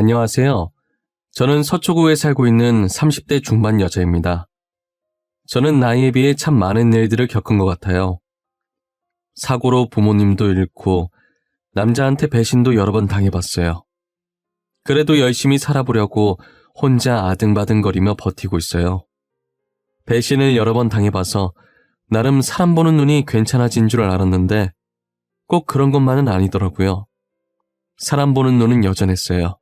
안녕하세요. 저는 서초구에 살고 있는 30대 중반 여자입니다. 저는 나이에 비해 참 많은 일들을 겪은 것 같아요. 사고로 부모님도 잃고 남자한테 배신도 여러 번 당해봤어요. 그래도 열심히 살아보려고 혼자 아등바등거리며 버티고 있어요. 배신을 여러 번 당해봐서 나름 사람 보는 눈이 괜찮아진 줄 알았는데 꼭 그런 것만은 아니더라고요. 사람 보는 눈은 여전했어요.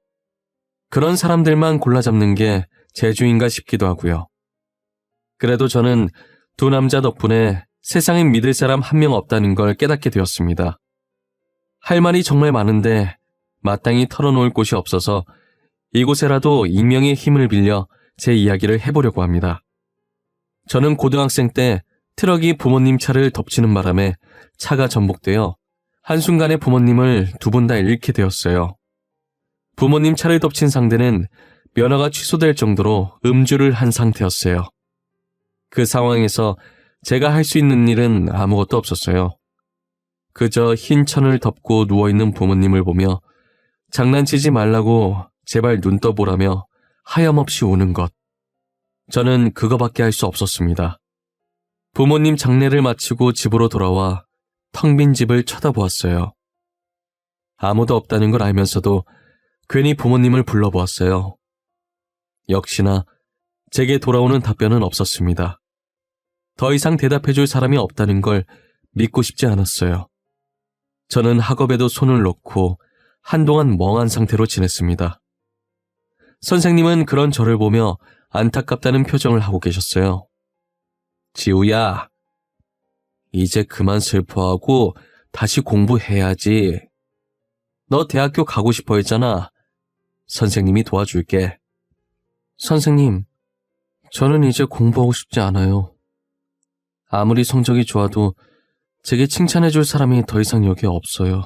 그런 사람들만 골라잡는 게 재주인가 싶기도 하고요. 그래도 저는 두 남자 덕분에 세상엔 믿을 사람 한 명 없다는 걸 깨닫게 되었습니다. 할 말이 정말 많은데 마땅히 털어놓을 곳이 없어서 이곳에라도 익명의 힘을 빌려 제 이야기를 해보려고 합니다. 저는 고등학생 때 트럭이 부모님 차를 덮치는 바람에 차가 전복되어 한순간에 부모님을 두 분 다 잃게 되었어요. 부모님 차를 덮친 상대는 면허가 취소될 정도로 음주를 한 상태였어요. 그 상황에서 제가 할 수 있는 일은 아무것도 없었어요. 그저 흰 천을 덮고 누워있는 부모님을 보며 장난치지 말라고 제발 눈 떠보라며 하염없이 우는 것. 저는 그거밖에 할 수 없었습니다. 부모님 장례를 마치고 집으로 돌아와 텅 빈 집을 쳐다보았어요. 아무도 없다는 걸 알면서도 괜히 부모님을 불러보았어요. 역시나 제게 돌아오는 답변은 없었습니다. 더 이상 대답해줄 사람이 없다는 걸 믿고 싶지 않았어요. 저는 학업에도 손을 놓고 한동안 멍한 상태로 지냈습니다. 선생님은 그런 저를 보며 안타깝다는 표정을 하고 계셨어요. 지우야, 이제 그만 슬퍼하고 다시 공부해야지. 너 대학교 가고 싶어 했잖아. 선생님이 도와줄게. 선생님, 저는 이제 공부하고 싶지 않아요. 아무리 성적이 좋아도 제게 칭찬해줄 사람이 더 이상 여기에 없어요.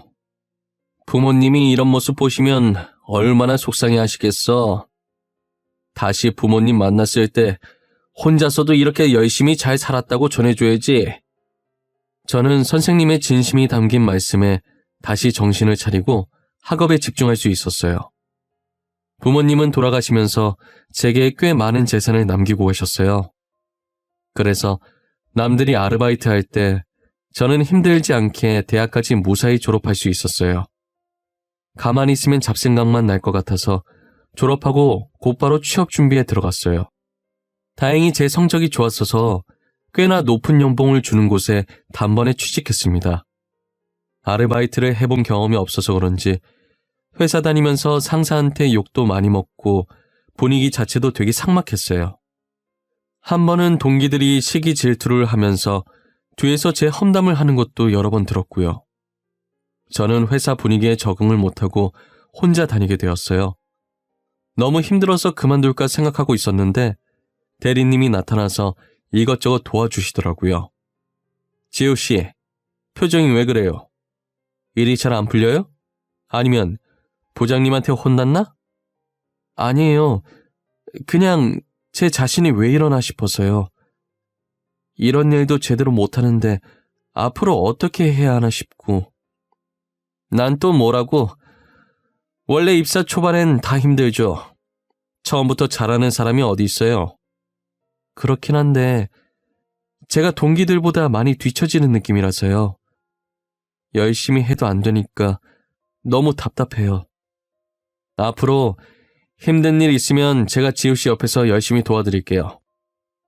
부모님이 이런 모습 보시면 얼마나 속상해 하시겠어. 다시 부모님 만났을 때 혼자서도 이렇게 열심히 잘 살았다고 전해줘야지. 저는 선생님의 진심이 담긴 말씀에 다시 정신을 차리고 학업에 집중할 수 있었어요. 부모님은 돌아가시면서 제게 꽤 많은 재산을 남기고 계셨어요. 그래서 남들이 아르바이트 할 때 저는 힘들지 않게 대학까지 무사히 졸업할 수 있었어요. 가만히 있으면 잡생각만 날 것 같아서 졸업하고 곧바로 취업 준비에 들어갔어요. 다행히 제 성적이 좋았어서 꽤나 높은 연봉을 주는 곳에 단번에 취직했습니다. 아르바이트를 해본 경험이 없어서 그런지 회사 다니면서 상사한테 욕도 많이 먹고 분위기 자체도 되게 삭막했어요. 한 번은 동기들이 시기 질투를 하면서 뒤에서 제 험담을 하는 것도 여러 번 들었고요. 저는 회사 분위기에 적응을 못하고 혼자 다니게 되었어요. 너무 힘들어서 그만둘까 생각하고 있었는데 대리님이 나타나서 이것저것 도와주시더라고요. 지우씨, 표정이 왜 그래요? 일이 잘 안 풀려요? 아니면 부장님한테 혼났나? 아니에요. 그냥 제 자신이 왜 이러나 싶어서요. 이런 일도 제대로 못하는데 앞으로 어떻게 해야 하나 싶고. 난 또 뭐라고? 원래 입사 초반엔 다 힘들죠. 처음부터 잘하는 사람이 어디 있어요. 그렇긴 한데 제가 동기들보다 많이 뒤처지는 느낌이라서요. 열심히 해도 안 되니까 너무 답답해요. 앞으로 힘든 일 있으면 제가 지우씨 옆에서 열심히 도와드릴게요.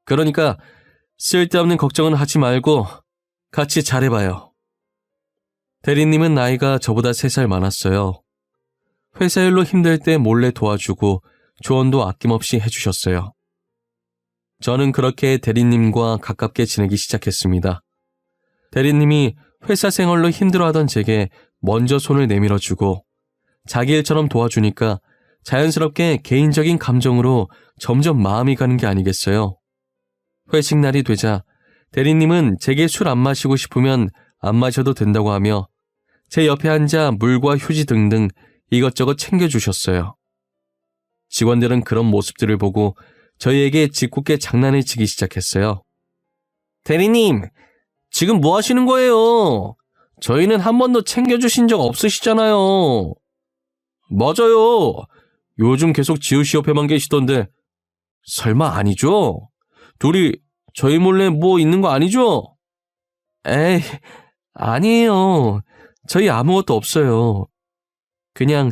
그러니까 쓸데없는 걱정은 하지 말고 같이 잘해봐요. 대리님은 나이가 저보다 3살 많았어요. 회사 일로 힘들 때 몰래 도와주고 조언도 아낌없이 해주셨어요. 저는 그렇게 대리님과 가깝게 지내기 시작했습니다. 대리님이 회사 생활로 힘들어하던 제게 먼저 손을 내밀어주고 자기 일처럼 도와주니까 자연스럽게 개인적인 감정으로 점점 마음이 가는 게 아니겠어요. 회식 날이 되자 대리님은 제게 술 안 마시고 싶으면 안 마셔도 된다고 하며 제 옆에 앉아 물과 휴지 등등 이것저것 챙겨주셨어요. 직원들은 그런 모습들을 보고 저희에게 짓궂게 장난을 치기 시작했어요. 대리님, 지금 뭐 하시는 거예요? 저희는 한 번도 챙겨주신 적 없으시잖아요. 맞아요. 요즘 계속 지우씨 옆에만 계시던데 설마 아니죠? 둘이 저희 몰래 뭐 있는 거 아니죠? 에이, 아니에요. 저희 아무것도 없어요. 그냥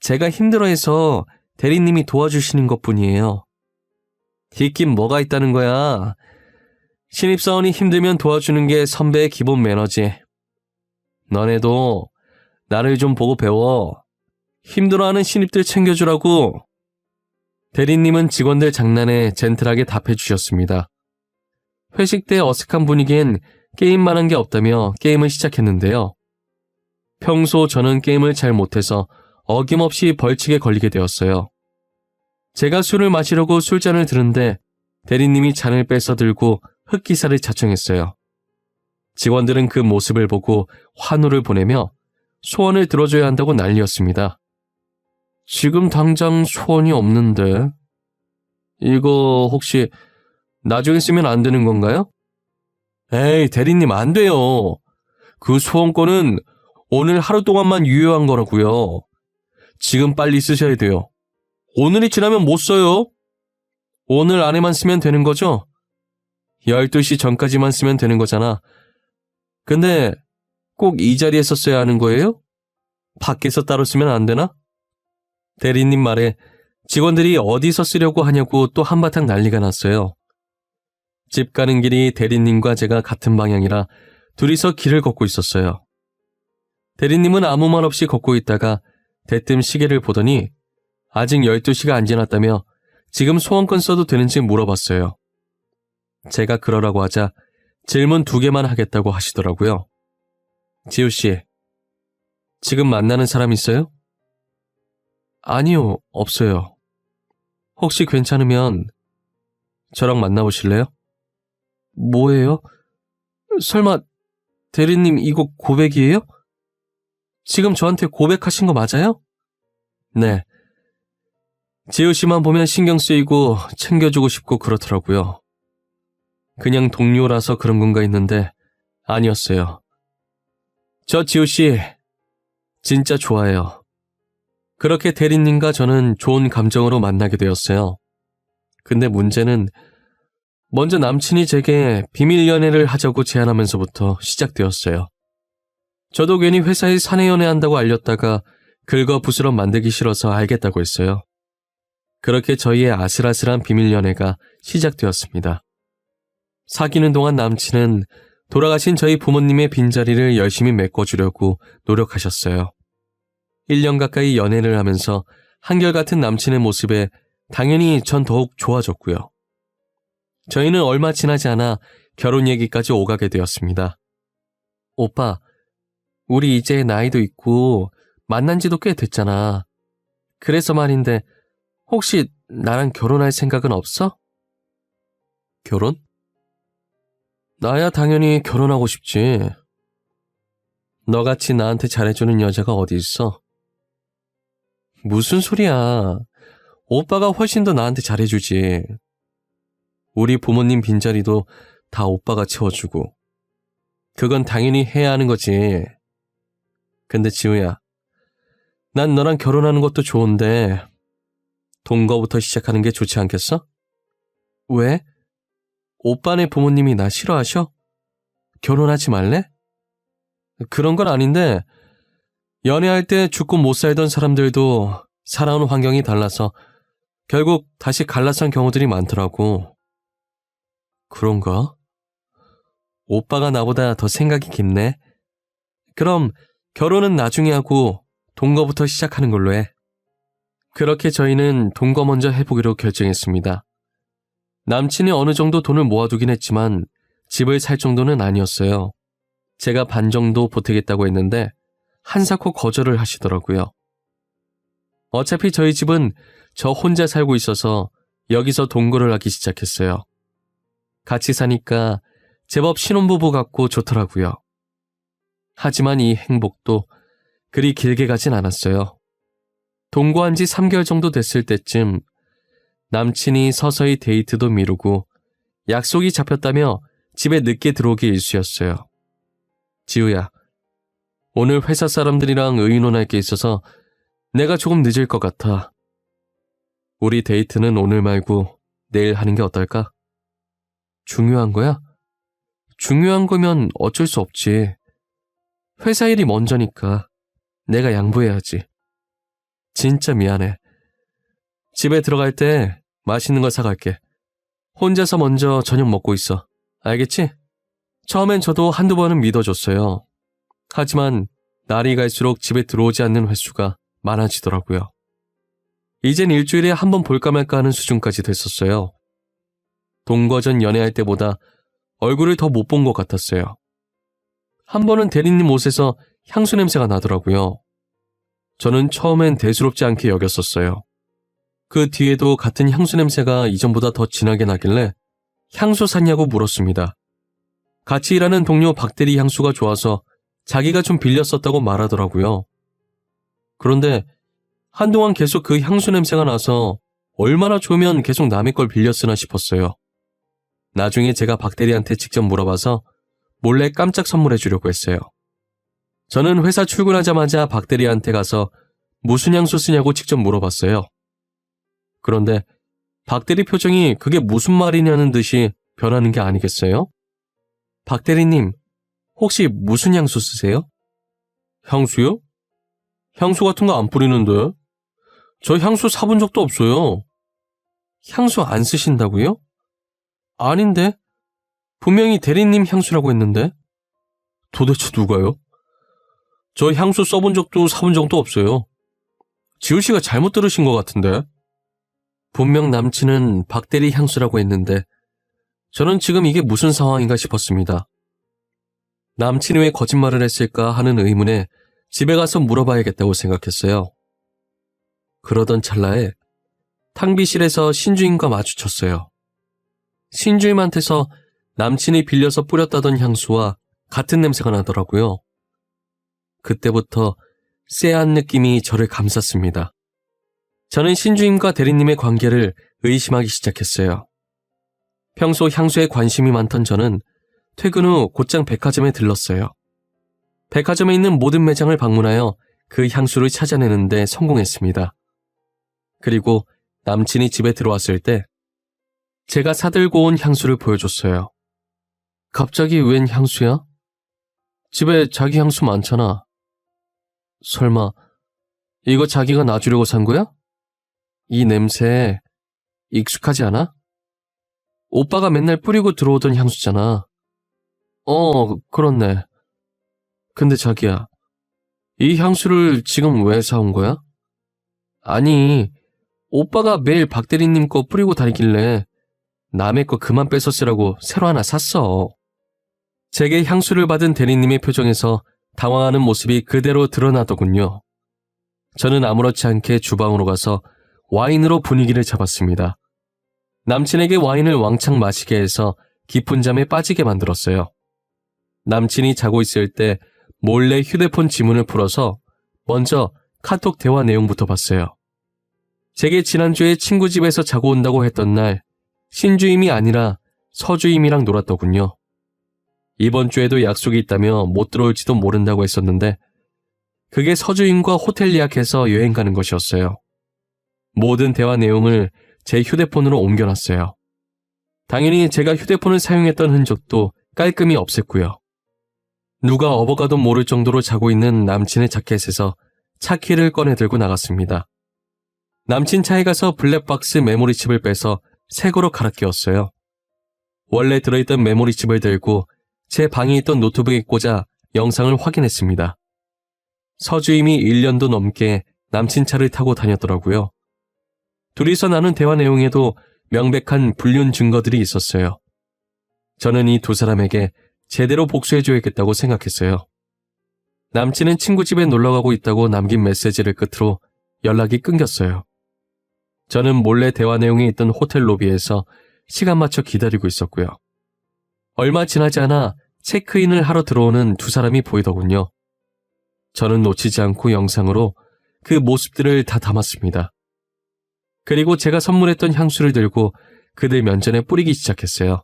제가 힘들어해서 대리님이 도와주시는 것뿐이에요. 있긴 뭐가 있다는 거야. 신입사원이 힘들면 도와주는 게 선배의 기본 매너지. 너네도 나를 좀 보고 배워. 힘들어하는 신입들 챙겨주라고. 대리님은 직원들 장난에 젠틀하게 답해주셨습니다. 회식 때 어색한 분위기엔 게임만 한 게 없다며 게임을 시작했는데요. 평소 저는 게임을 잘 못해서 어김없이 벌칙에 걸리게 되었어요. 제가 술을 마시려고 술잔을 드는데 대리님이 잔을 뺏어 들고 흑기사를 자청했어요. 직원들은 그 모습을 보고 환호를 보내며 소원을 들어줘야 한다고 난리였습니다. 지금 당장 소원이 없는데 이거 혹시 나중에 쓰면 안 되는 건가요? 에이, 대리님 안 돼요. 그 소원권은 오늘 하루 동안만 유효한 거라고요. 지금 빨리 쓰셔야 돼요. 오늘이 지나면 못 써요. 오늘 안에만 쓰면 되는 거죠? 12시 전까지만 쓰면 되는 거잖아. 근데 꼭 이 자리에서 써야 하는 거예요? 밖에서 따로 쓰면 안 되나? 대리님 말에 직원들이 어디서 쓰려고 하냐고 또 한바탕 난리가 났어요. 집 가는 길이 대리님과 제가 같은 방향이라 둘이서 길을 걷고 있었어요. 대리님은 아무 말 없이 걷고 있다가 대뜸 시계를 보더니 아직 12시가 안 지났다며 지금 소원권 써도 되는지 물어봤어요. 제가 그러라고 하자 질문 2개만 하겠다고 하시더라고요. 지우씨, 지금 만나는 사람 있어요? 아니요, 없어요. 혹시 괜찮으면 저랑 만나보실래요? 뭐예요? 설마 대리님 이거 고백이에요? 지금 저한테 고백하신 거 맞아요? 네. 지우씨만 보면 신경 쓰이고 챙겨주고 싶고 그렇더라고요. 그냥 동료라서 그런 건가 했는데 아니었어요. 저 지우씨 진짜 좋아해요. 그렇게 대리님과 저는 좋은 감정으로 만나게 되었어요. 근데 문제는 먼저 남친이 제게 비밀 연애를 하자고 제안하면서부터 시작되었어요. 저도 괜히 회사에 사내 연애한다고 알렸다가 긁어부스럼 만들기 싫어서 알겠다고 했어요. 그렇게 저희의 아슬아슬한 비밀 연애가 시작되었습니다. 사귀는 동안 남친은 돌아가신 저희 부모님의 빈자리를 열심히 메꿔주려고 노력하셨어요. 1년 가까이 연애를 하면서 한결같은 남친의 모습에 당연히 전 더욱 좋아졌고요. 저희는 얼마 지나지 않아 결혼 얘기까지 오가게 되었습니다. 오빠, 우리 이제 나이도 있고 만난 지도 꽤 됐잖아. 그래서 말인데 혹시 나랑 결혼할 생각은 없어? 결혼? 나야 당연히 결혼하고 싶지. 너같이 나한테 잘해주는 여자가 어디 있어? 무슨 소리야. 오빠가 훨씬 더 나한테 잘해주지. 우리 부모님 빈자리도 다 오빠가 채워주고. 그건 당연히 해야 하는 거지. 근데 지우야, 난 너랑 결혼하는 것도 좋은데 동거부터 시작하는 게 좋지 않겠어? 왜? 오빠네 부모님이 나 싫어하셔? 결혼하지 말래? 그런 건 아닌데 연애할 때 죽고 못 살던 사람들도 살아온 환경이 달라서 결국 다시 갈라선 경우들이 많더라고. 그런가? 오빠가 나보다 더 생각이 깊네. 그럼 결혼은 나중에 하고 동거부터 시작하는 걸로 해. 그렇게 저희는 동거 먼저 해보기로 결정했습니다. 남친이 어느 정도 돈을 모아두긴 했지만 집을 살 정도는 아니었어요. 제가 반 정도 보태겠다고 했는데 한사코 거절을 하시더라고요. 어차피 저희 집은 저 혼자 살고 있어서 여기서 동거를 하기 시작했어요. 같이 사니까 제법 신혼부부 같고 좋더라고요. 하지만 이 행복도 그리 길게 가진 않았어요. 동거한 지 3개월 정도 됐을 때쯤 남친이 서서히 데이트도 미루고 약속이 잡혔다며 집에 늦게 들어오기 일쑤였어요. 지우야, 오늘 회사 사람들이랑 의논할 게 있어서 내가 조금 늦을 것 같아. 우리 데이트는 오늘 말고 내일 하는 게 어떨까? 중요한 거야? 중요한 거면 어쩔 수 없지. 회사 일이 먼저니까 내가 양보해야지. 진짜 미안해. 집에 들어갈 때 맛있는 거 사갈게. 혼자서 먼저 저녁 먹고 있어. 알겠지? 처음엔 저도 한두 번은 믿어줬어요. 하지만 날이 갈수록 집에 들어오지 않는 횟수가 많아지더라고요. 이젠 일주일에 한 번 볼까 말까 하는 수준까지 됐었어요. 동거전 연애할 때보다 얼굴을 더 못 본 것 같았어요. 한 번은 대리님 옷에서 향수 냄새가 나더라고요. 저는 처음엔 대수롭지 않게 여겼었어요. 그 뒤에도 같은 향수 냄새가 이전보다 더 진하게 나길래 향수 샀냐고 물었습니다. 같이 일하는 동료 박대리 향수가 좋아서 자기가 좀 빌렸었다고 말하더라고요. 그런데 한동안 계속 그 향수 냄새가 나서 얼마나 좋으면 계속 남의 걸 빌렸으나 싶었어요. 나중에 제가 박대리한테 직접 물어봐서 몰래 깜짝 선물해 주려고 했어요. 저는 회사 출근하자마자 박대리한테 가서 무슨 향수 쓰냐고 직접 물어봤어요. 그런데 박대리 표정이 그게 무슨 말이냐는 듯이 변하는 게 아니겠어요? 박대리님, 혹시 무슨 향수 쓰세요? 향수요? 향수 같은 거 안 뿌리는데? 저 향수 사본 적도 없어요. 향수 안 쓰신다고요? 아닌데? 분명히 대리님 향수라고 했는데? 도대체 누가요? 저 향수 써본 적도 사본 적도 없어요. 지우 씨가 잘못 들으신 것 같은데? 분명 남친은 박대리 향수라고 했는데 저는 지금 이게 무슨 상황인가 싶었습니다. 남친이 왜 거짓말을 했을까 하는 의문에 집에 가서 물어봐야겠다고 생각했어요. 그러던 찰나에 탕비실에서 신주임과 마주쳤어요. 신주임한테서 남친이 빌려서 뿌렸다던 향수와 같은 냄새가 나더라고요. 그때부터 쎄한 느낌이 저를 감쌌습니다. 저는 신주임과 대리님의 관계를 의심하기 시작했어요. 평소 향수에 관심이 많던 저는 퇴근 후 곧장 백화점에 들렀어요. 백화점에 있는 모든 매장을 방문하여 그 향수를 찾아내는데 성공했습니다. 그리고 남친이 집에 들어왔을 때 제가 사들고 온 향수를 보여줬어요. 갑자기 웬 향수야? 집에 자기 향수 많잖아. 설마 이거 자기가 놔주려고 산 거야? 이 냄새 익숙하지 않아? 오빠가 맨날 뿌리고 들어오던 향수잖아. 그렇네. 근데 자기야, 이 향수를 지금 왜 사온 거야? 아니, 오빠가 매일 박대리님 거 뿌리고 다니길래 남의 거 그만 뺏어 쓰라고 새로 하나 샀어. 제게 향수를 받은 대리님의 표정에서 당황하는 모습이 그대로 드러나더군요. 저는 아무렇지 않게 주방으로 가서 와인으로 분위기를 잡았습니다. 남친에게 와인을 왕창 마시게 해서 깊은 잠에 빠지게 만들었어요. 남친이 자고 있을 때 몰래 휴대폰 지문을 풀어서 먼저 카톡 대화 내용부터 봤어요. 제게 지난주에 친구 집에서 자고 온다고 했던 날 신주임이 아니라 서주임이랑 놀았더군요. 이번 주에도 약속이 있다며 못 들어올지도 모른다고 했었는데 그게 서주임과 호텔 예약해서 여행 가는 것이었어요. 모든 대화 내용을 제 휴대폰으로 옮겨놨어요. 당연히 제가 휴대폰을 사용했던 흔적도 깔끔히 없앴고요. 누가 업어가도 모를 정도로 자고 있는 남친의 자켓에서 차키를 꺼내 들고 나갔습니다. 남친 차에 가서 블랙박스 메모리칩을 빼서 새 거로 갈아 끼웠어요. 원래 들어있던 메모리칩을 들고 제 방에 있던 노트북에 꽂아 영상을 확인했습니다. 서주임이 1년도 넘게 남친 차를 타고 다녔더라고요. 둘이서 나눈 대화 내용에도 명백한 불륜 증거들이 있었어요. 저는 이 두 사람에게 제대로 복수해줘야겠다고 생각했어요. 남친은 친구 집에 놀러가고 있다고 남긴 메시지를 끝으로 연락이 끊겼어요. 저는 몰래 대화 내용이 있던 호텔 로비에서 시간 맞춰 기다리고 있었고요. 얼마 지나지 않아 체크인을 하러 들어오는 두 사람이 보이더군요. 저는 놓치지 않고 영상으로 그 모습들을 다 담았습니다. 그리고 제가 선물했던 향수를 들고 그들 면전에 뿌리기 시작했어요.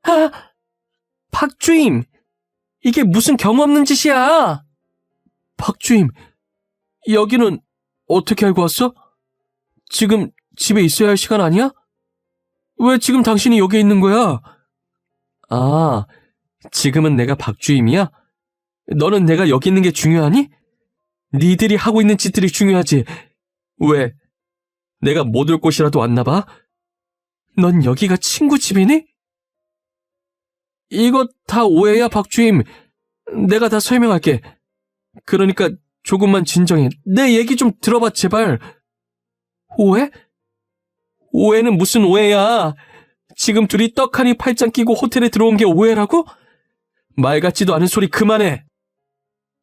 아! 박주임! 이게 무슨 경우 없는 짓이야! 박주임, 여기는 어떻게 알고 왔어? 지금 집에 있어야 할 시간 아니야? 왜 지금 당신이 여기 있는 거야? 아, 지금은 내가 박주임이야? 너는 내가 여기 있는 게 중요하니? 니들이 하고 있는 짓들이 중요하지. 왜? 내가 못 올 곳이라도 왔나 봐? 넌 여기가 친구 집이니? 이거 다 오해야, 박주임. 내가 다 설명할게. 그러니까 조금만 진정해. 내 얘기 좀 들어봐, 제발. 오해? 오해는 무슨 오해야? 지금 둘이 떡하니 팔짱 끼고 호텔에 들어온 게 오해라고? 말 같지도 않은 소리 그만해.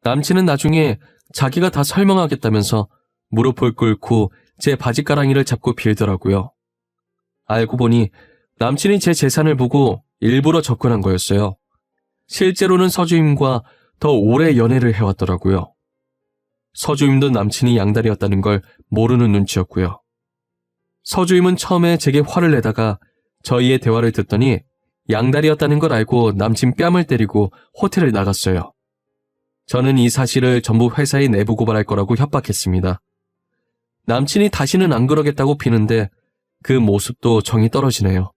남친은 나중에 자기가 다 설명하겠다면서 무릎을 꿇고 제 바지가랑이를 잡고 빌더라고요. 알고 보니 남친이 제 재산을 보고 일부러 접근한 거였어요. 실제로는 서주임과 더 오래 연애를 해왔더라고요. 서주임도 남친이 양다리였다는 걸 모르는 눈치였고요. 서주임은 처음에 제게 화를 내다가 저희의 대화를 듣더니 양다리였다는 걸 알고 남친 뺨을 때리고 호텔을 나갔어요. 저는 이 사실을 전부 회사에 내부 고발할 거라고 협박했습니다. 남친이 다시는 안 그러겠다고 비는데 그 모습도 정이 떨어지네요.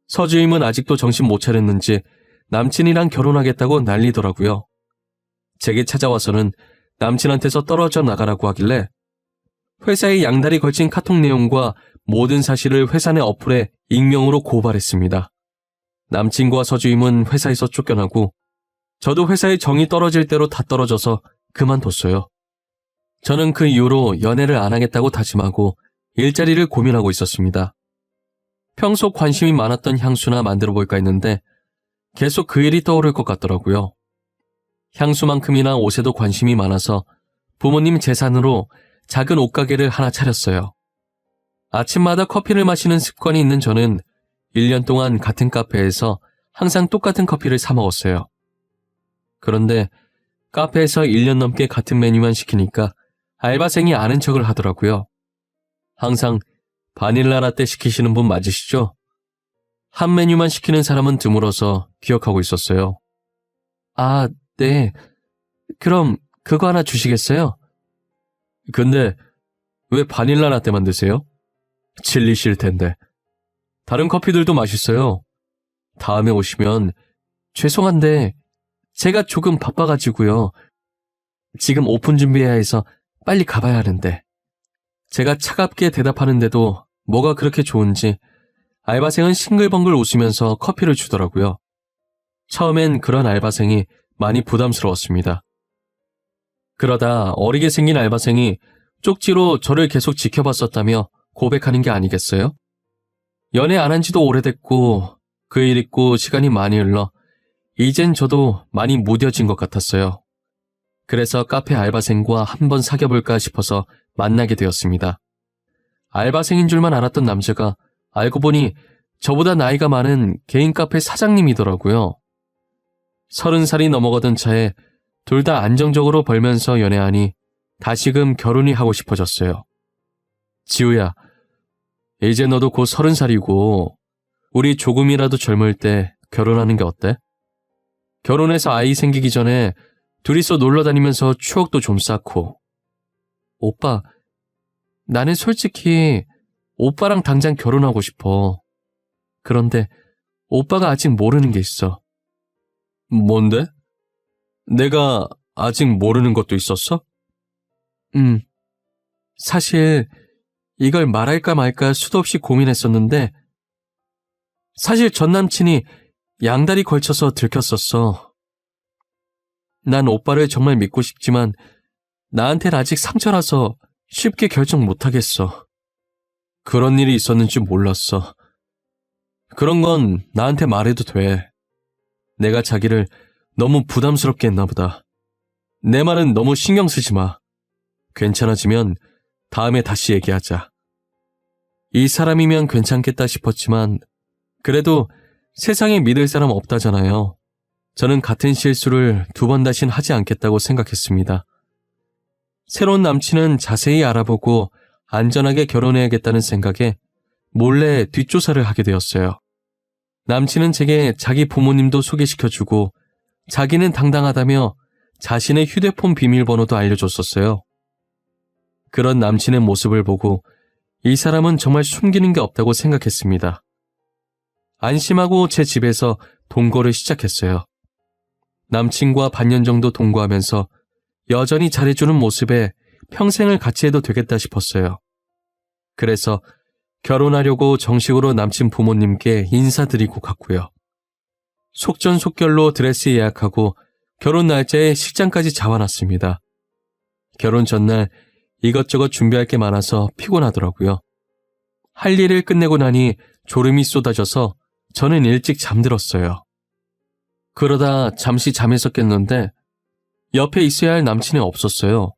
서주임은 아직도 정신 못 차렸는지 남친이랑 결혼하겠다고 난리더라고요. 제게 찾아와서는 남친한테서 떨어져 나가라고 하길래 회사에 양다리 걸친 카톡 내용과 모든 사실을 회사 내 어플에 익명으로 고발했습니다. 남친과 서주임은 회사에서 쫓겨나고 저도 회사에 정이 떨어질 대로 다 떨어져서 그만뒀어요. 저는 그 이후로 연애를 안 하겠다고 다짐하고 일자리를 고민하고 있었습니다. 평소 관심이 많았던 향수나 만들어 볼까 했는데 계속 그 일이 떠오를 것 같더라고요. 향수만큼이나 옷에도 관심이 많아서 부모님 재산으로 작은 옷가게를 하나 차렸어요. 아침마다 커피를 마시는 습관이 있는 저는 1년 동안 같은 카페에서 항상 똑같은 커피를 사 먹었어요. 그런데 카페에서 1년 넘게 같은 메뉴만 시키니까 알바생이 아는 척을 하더라고요. 항상 바닐라 라떼 시키시는 분 맞으시죠? 한 메뉴만 시키는 사람은 드물어서 기억하고 있었어요. 아, 네. 그럼 그거 하나 주시겠어요? 근데 왜 바닐라 라떼만 드세요? 질리실 텐데. 다른 커피들도 맛있어요. 다음에 오시면 죄송한데 제가 조금 바빠가지고요. 지금 오픈 준비해야 해서 빨리 가봐야 하는데. 제가 차갑게 대답하는데도 뭐가 그렇게 좋은지 알바생은 싱글벙글 웃으면서 커피를 주더라고요. 처음엔 그런 알바생이 많이 부담스러웠습니다. 그러다 어리게 생긴 알바생이 쪽지로 저를 계속 지켜봤었다며 고백하는 게 아니겠어요? 연애 안 한 지도 오래됐고 그 일 있고 시간이 많이 흘러 이젠 저도 많이 무뎌진 것 같았어요. 그래서 카페 알바생과 한번 사귀어볼까 싶어서 만나게 되었습니다. 알바생인 줄만 알았던 남자가 알고 보니 저보다 나이가 많은 개인 카페 사장님이더라고요. 30살이 넘어가던 차에 둘 다 안정적으로 벌면서 연애하니 다시금 결혼이 하고 싶어졌어요. 지우야, 이제 너도 곧 30살이고 우리 조금이라도 젊을 때 결혼하는 게 어때? 결혼해서 아이 생기기 전에 둘이서 놀러 다니면서 추억도 좀 쌓고. 오빠, 나는 솔직히 오빠랑 당장 결혼하고 싶어. 그런데 오빠가 아직 모르는 게 있어. 뭔데? 내가 아직 모르는 것도 있었어? 사실 이걸 말할까 말까 수도 없이 고민했었는데 사실 전 남친이 양다리 걸쳐서 들켰었어. 난 오빠를 정말 믿고 싶지만 나한텐 아직 상처라서 쉽게 결정 못하겠어. 그런 일이 있었는지 몰랐어. 그런 건 나한테 말해도 돼. 내가 자기를 너무 부담스럽게 했나 보다. 내 말은 너무 신경 쓰지 마. 괜찮아지면 다음에 다시 얘기하자. 이 사람이면 괜찮겠다 싶었지만 그래도 세상에 믿을 사람 없다잖아요. 저는 같은 실수를 2번 다신 하지 않겠다고 생각했습니다. 새로운 남친은 자세히 알아보고 안전하게 결혼해야겠다는 생각에 몰래 뒷조사를 하게 되었어요. 남친은 제게 자기 부모님도 소개시켜주고 자기는 당당하다며 자신의 휴대폰 비밀번호도 알려줬었어요. 그런 남친의 모습을 보고 이 사람은 정말 숨기는 게 없다고 생각했습니다. 안심하고 제 집에서 동거를 시작했어요. 남친과 반년 정도 동거하면서 여전히 잘해주는 모습에 평생을 같이 해도 되겠다 싶었어요. 그래서 결혼하려고 정식으로 남친 부모님께 인사드리고 갔고요. 속전속결로 드레스 예약하고 결혼 날짜에 식장까지 잡아놨습니다. 결혼 전날 이것저것 준비할 게 많아서 피곤하더라고요. 할 일을 끝내고 나니 졸음이 쏟아져서 저는 일찍 잠들었어요. 그러다 잠시 잠에서 깼는데 옆에 있어야 할 남친이 없었어요.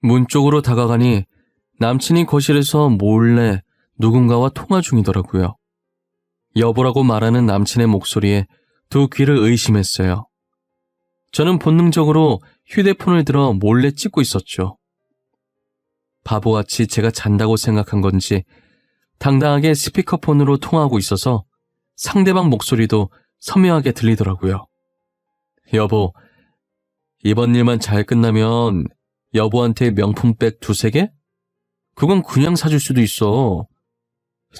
문 쪽으로 다가가니 남친이 거실에서 몰래 누군가와 통화 중이더라고요. 여보라고 말하는 남친의 목소리에 두 귀를 의심했어요. 저는 본능적으로 휴대폰을 들어 몰래 찍고 있었죠. 바보같이 제가 잔다고 생각한 건지 당당하게 스피커폰으로 통화하고 있어서 상대방 목소리도 선명하게 들리더라고요. 여보, 이번 일만 잘 끝나면 여보한테 명품백 2-3개? 그건 그냥 사줄 수도 있어.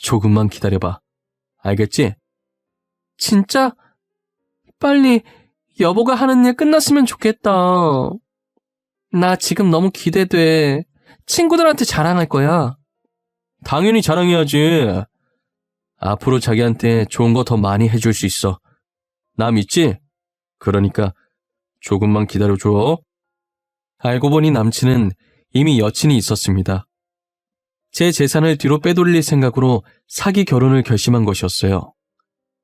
조금만 기다려봐. 알겠지? 진짜? 빨리 여보가 하는 일 끝났으면 좋겠다. 나 지금 너무 기대돼. 친구들한테 자랑할 거야. 당연히 자랑해야지. 앞으로 자기한테 좋은 거 더 많이 해줄 수 있어. 나 믿지? 그러니까 조금만 기다려줘. 알고 보니 남친은 이미 여친이 있었습니다. 제 재산을 뒤로 빼돌릴 생각으로 사기 결혼을 결심한 것이었어요.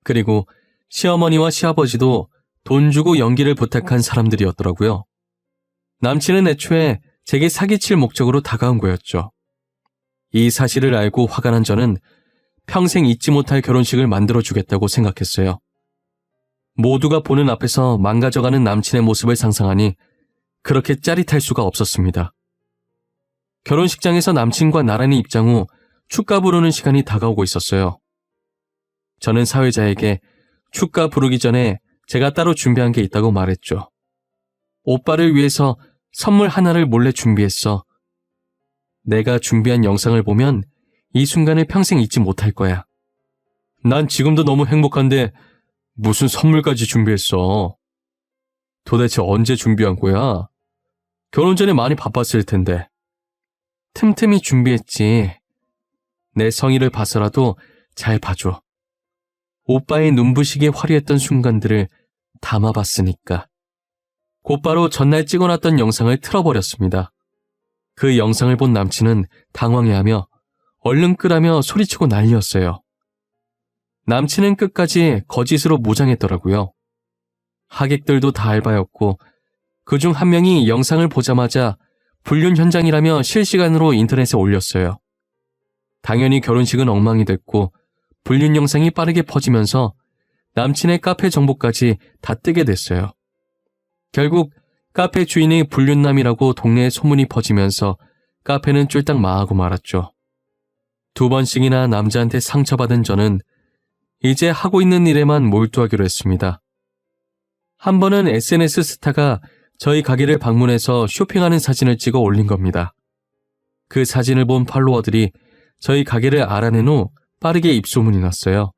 그리고 시어머니와 시아버지도 돈 주고 연기를 부탁한 사람들이었더라고요. 남친은 애초에 제게 사기칠 목적으로 다가온 거였죠. 이 사실을 알고 화가 난 저는 평생 잊지 못할 결혼식을 만들어주겠다고 생각했어요. 모두가 보는 앞에서 망가져가는 남친의 모습을 상상하니 그렇게 짜릿할 수가 없었습니다. 결혼식장에서 남친과 나란히 입장 후 축가 부르는 시간이 다가오고 있었어요. 저는 사회자에게 축가 부르기 전에 제가 따로 준비한 게 있다고 말했죠. 오빠를 위해서 선물 하나를 몰래 준비했어. 내가 준비한 영상을 보면 이 순간을 평생 잊지 못할 거야. 난 지금도 너무 행복한데 무슨 선물까지 준비했어. 도대체 언제 준비한 거야? 결혼 전에 많이 바빴을 텐데. 틈틈이 준비했지. 내 성의를 봐서라도 잘 봐줘. 오빠의 눈부시게 화려했던 순간들을 담아봤으니까. 곧바로 전날 찍어놨던 영상을 틀어버렸습니다. 그 영상을 본 남친은 당황해하며 얼른 끄라며 소리치고 난리였어요. 남친은 끝까지 거짓으로 무장했더라고요. 하객들도 다 알바였고 그중 한 명이 영상을 보자마자 불륜 현장이라며 실시간으로 인터넷에 올렸어요. 당연히 결혼식은 엉망이 됐고 불륜 영상이 빠르게 퍼지면서 남친의 카페 정보까지 다 뜨게 됐어요. 결국 카페 주인이 불륜남이라고 동네에 소문이 퍼지면서 카페는 쫄딱 망하고 말았죠. 2번씩이나 남자한테 상처받은 저는 이제 하고 있는 일에만 몰두하기로 했습니다. 한 번은 SNS 스타가 저희 가게를 방문해서 쇼핑하는 사진을 찍어 올린 겁니다. 그 사진을 본 팔로워들이 저희 가게를 알아낸 후 빠르게 입소문이 났어요.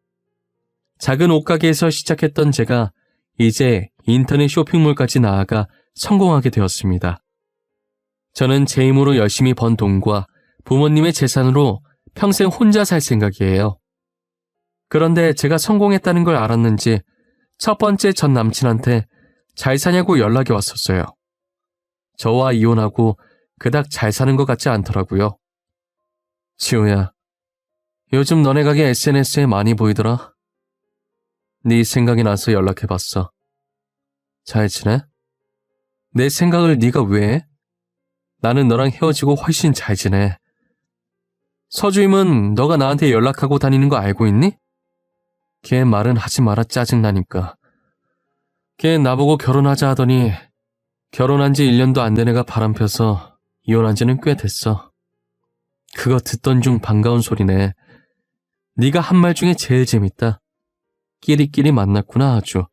작은 옷가게에서 시작했던 제가 이제 인터넷 쇼핑몰까지 나아가 성공하게 되었습니다. 저는 제 힘으로 열심히 번 돈과 부모님의 재산으로 평생 혼자 살 생각이에요. 그런데 제가 성공했다는 걸 알았는지 첫 번째 전 남친한테 잘 사냐고 연락이 왔었어요. 저와 이혼하고 그닥 잘 사는 것 같지 않더라고요. 지우야, 요즘 너네 가게 SNS에 많이 보이더라. 네 생각이 나서 연락해봤어. 잘 지내? 내 생각을 네가 왜 해? 나는 너랑 헤어지고 훨씬 잘 지내. 서주임은 너가 나한테 연락하고 다니는 거 알고 있니? 걔 말은 하지 마라 짜증나니까. 걔 나보고 결혼하자 하더니 결혼한 지 1년도 안 된 애가 바람펴서 이혼한 지는 꽤 됐어. 그거 듣던 중 반가운 소리네. 네가 한 말 중에 제일 재밌다. 끼리끼리 만났구나 아주.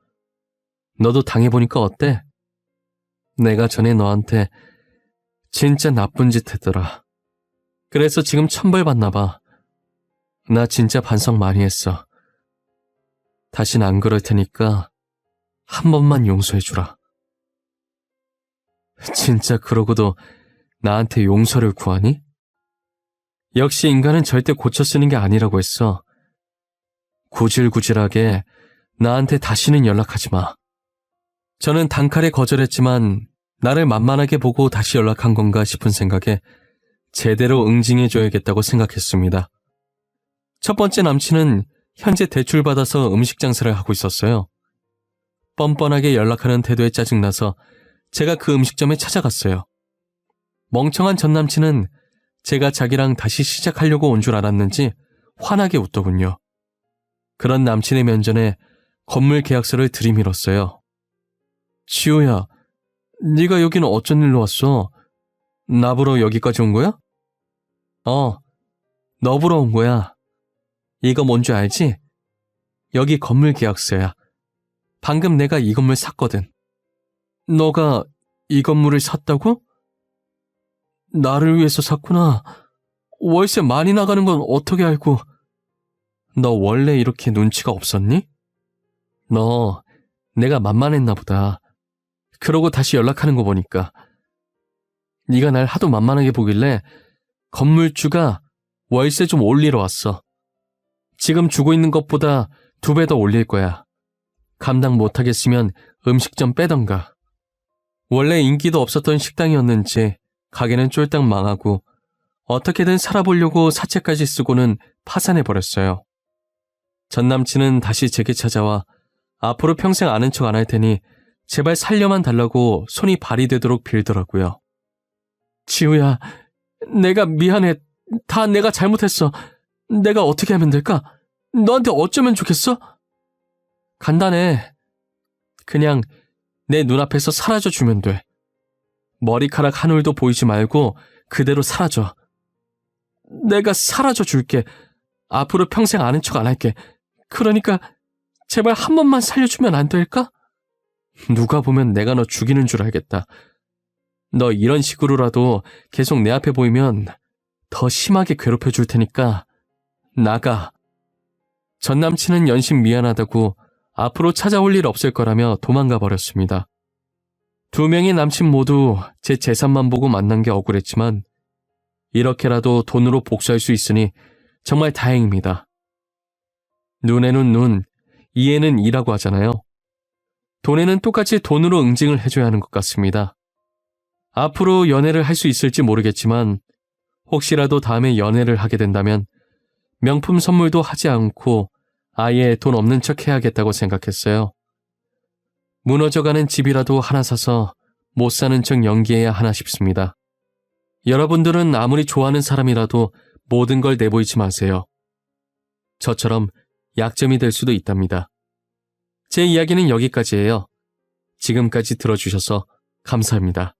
너도 당해보니까 어때? 내가 전에 너한테 진짜 나쁜 짓 했더라. 그래서 지금 천벌받나 봐. 나 진짜 반성 많이 했어. 다신 안 그럴 테니까 한 번만 용서해주라. 진짜 그러고도 나한테 용서를 구하니? 역시 인간은 절대 고쳐 쓰는 게 아니라고 했어. 구질구질하게 나한테 다시는 연락하지 마. 저는 단칼에 거절했지만 나를 만만하게 보고 다시 연락한 건가 싶은 생각에 제대로 응징해줘야겠다고 생각했습니다. 첫 번째 남친은 현재 대출받아서 음식 장사를 하고 있었어요. 뻔뻔하게 연락하는 태도에 짜증나서 제가 그 음식점에 찾아갔어요. 멍청한 전 남친은 제가 자기랑 다시 시작하려고 온 줄 알았는지 환하게 웃더군요. 그런 남친의 면전에 건물 계약서를 들이밀었어요. 지호야, 네가 여기는 어쩐 일로 왔어? 나 보러 여기까지 온 거야? 너 보러 온 거야. 이거 뭔지 알지? 여기 건물 계약서야. 방금 내가 이 건물 샀거든. 너가 이 건물을 샀다고? 나를 위해서 샀구나. 월세 많이 나가는 건 어떻게 알고? 너 원래 이렇게 눈치가 없었니? 너 내가 만만했나 보다. 그러고 다시 연락하는 거 보니까. 네가 날 하도 만만하게 보길래 건물주가 월세 좀 올리러 왔어. 지금 주고 있는 것보다 2배 더 올릴 거야. 감당 못하겠으면 음식점 빼던가. 원래 인기도 없었던 식당이었는지 가게는 쫄딱 망하고 어떻게든 살아보려고 사채까지 쓰고는 파산해버렸어요. 전 남친은 다시 제게 찾아와 앞으로 평생 아는 척 안 할 테니 제발 살려만 달라고 손이 발이 되도록 빌더라고요. 지우야, 내가 미안해. 다 내가 잘못했어. 내가 어떻게 하면 될까? 너한테 어쩌면 좋겠어? 간단해. 그냥 내 눈앞에서 사라져주면 돼. 머리카락 한 올도 보이지 말고 그대로 사라져. 내가 사라져줄게. 앞으로 평생 아는 척 안 할게. 그러니까 제발 한 번만 살려주면 안 될까? 누가 보면 내가 너 죽이는 줄 알겠다. 너 이런 식으로라도 계속 내 앞에 보이면 더 심하게 괴롭혀줄 테니까 나가. 전 남친은 연신 미안하다고 앞으로 찾아올 일 없을 거라며 도망가 버렸습니다. 2명의 남친 모두 제 재산만 보고 만난 게 억울했지만 이렇게라도 돈으로 복수할 수 있으니 정말 다행입니다. 눈에는 눈, 이에는 이라고 하잖아요. 돈에는 똑같이 돈으로 응징을 해줘야 하는 것 같습니다. 앞으로 연애를 할 수 있을지 모르겠지만 혹시라도 다음에 연애를 하게 된다면 명품 선물도 하지 않고 아예 돈 없는 척 해야겠다고 생각했어요. 무너져가는 집이라도 하나 사서 못 사는 척 연기해야 하나 싶습니다. 여러분들은 아무리 좋아하는 사람이라도 모든 걸 내보이지 마세요. 저처럼 약점이 될 수도 있답니다. 제 이야기는 여기까지예요. 지금까지 들어주셔서 감사합니다.